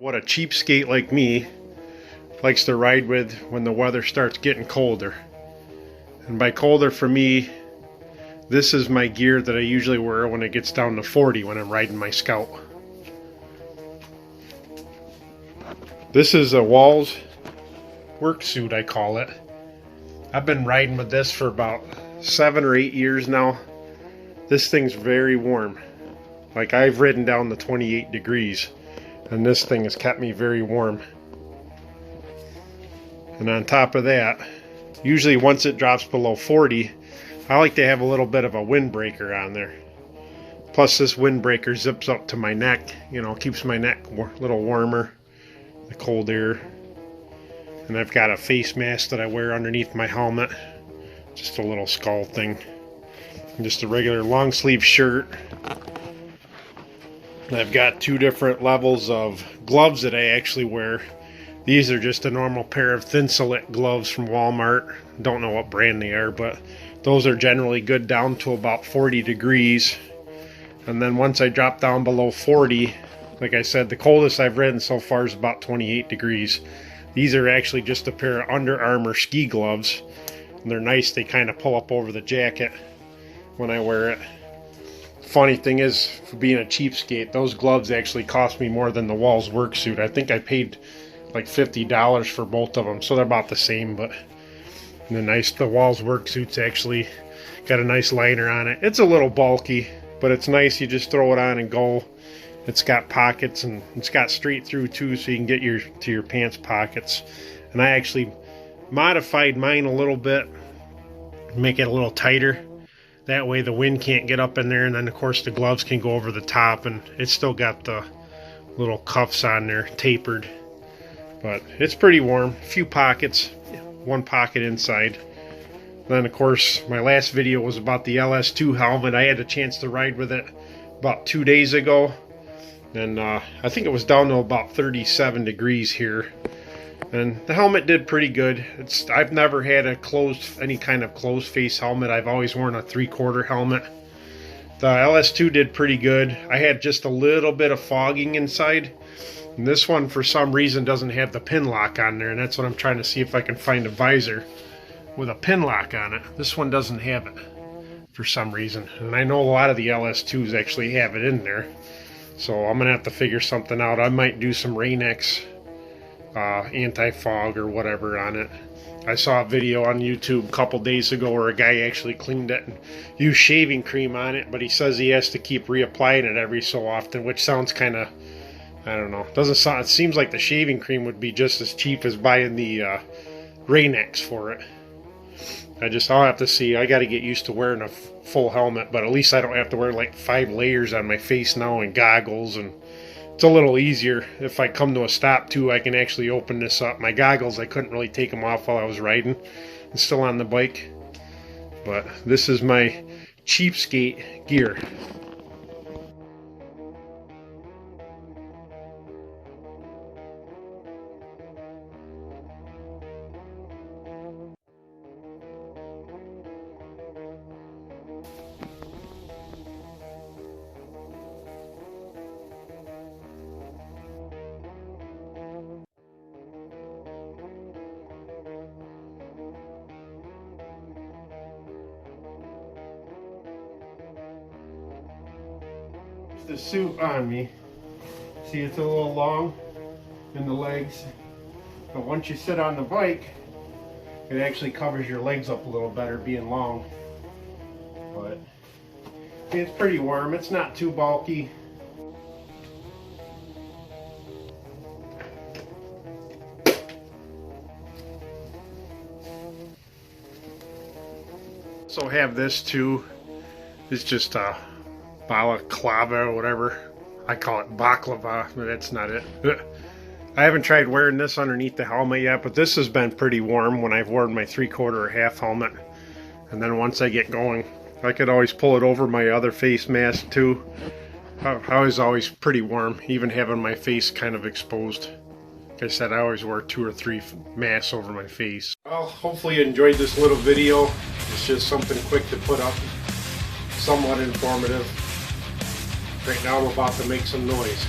What a cheapskate like me likes to ride with when the weather starts getting colder. And by colder for me, this is my gear that I usually wear when it gets down to 40 when I'm riding my Scout. This is a Walls work suit, I call it. I've been riding with this for about 7 or 8 years now. This thing's very warm. Like, I've ridden down to 28 degrees. And this thing has kept me very warm. And on top of that, usually once it drops below 40, I like to have a little bit of a windbreaker on there. Plus this windbreaker zips up to my neck, you know, keeps my neck a little warmer, the cold air. And I've got a face mask that I wear underneath my helmet, just a little skull thing. And just a regular long sleeve shirt. I've got 2 different levels of gloves that I actually wear. These are just a normal pair of Thinsulate gloves from Walmart. Don't know what brand they are, but those are generally good down to about 40 degrees. And then once I drop down below 40, like I said, the coldest I've ridden so far is about 28 degrees. These are actually just a pair of Under Armour ski gloves. And they're nice, they kind of pull up over the jacket when I wear it. Funny thing is, for being a cheapskate, those gloves actually cost me more than the Walls work suit. I think I paid like $50 for both of them, so they're about the same. But the Walls work suit's actually got a nice liner on it. It's a little bulky, but it's nice. You just throw it on and go. It's got pockets and it's got straight through too, so you can get to your pants pockets. And I actually modified mine a little bit, make it a little tighter. That way the wind can't get up in there, and then of course the gloves can go over the top, and it's still got the little cuffs on there, tapered. But it's pretty warm. A few pockets, 1 pocket inside. Then of course my last video was about the LS2 helmet. I had a chance to ride with it about 2 days ago. And I think it was down to about 37 degrees here. And the helmet did pretty good. I've never had any kind of closed face helmet. I've always worn a 3/4 helmet. The LS2 did pretty good. I had just a little bit of fogging inside. And this one, for some reason, doesn't have the pin lock on there. And that's what I'm trying to see if I can find a visor with a pin lock on it. This one doesn't have it for some reason. And I know a lot of the LS2s actually have it in there. So I'm going to have to figure something out. I might do some Rain-X anti-fog or whatever on it. I saw a video on YouTube a couple days ago where a guy actually cleaned it and used shaving cream on it, but he says he has to keep reapplying it every so often, which sounds kind of, I don't know, doesn't sound, it seems like the shaving cream would be just as cheap as buying the Rain-X for it. I'll have to see. I got to get used to wearing a full helmet, but at least I don't have to wear like 5 layers on my face now and goggles, and it's a little easier. If I come to a stop too, I can actually open this up. My goggles, I couldn't really take them off while I was riding. I'm still on the bike. But this is my cheapskate gear. The suit on me. See, it's a little long in the legs, but once you sit on the bike, it actually covers your legs up a little better being long. But it's pretty warm. It's not too bulky. So have this too. It's just a balaclava or whatever. I call it baklava, but that's not it. I haven't tried wearing this underneath the helmet yet, but this has been pretty warm when I've worn my 3/4 or half helmet. And then once I get going, I could always pull it over my other face mask too. I was always pretty warm, even having my face kind of exposed. Like I said, I always wear 2 or 3 masks over my face. Well, hopefully you enjoyed this little video. It's just something quick to put up, somewhat informative. Right now I'm about to make some noise.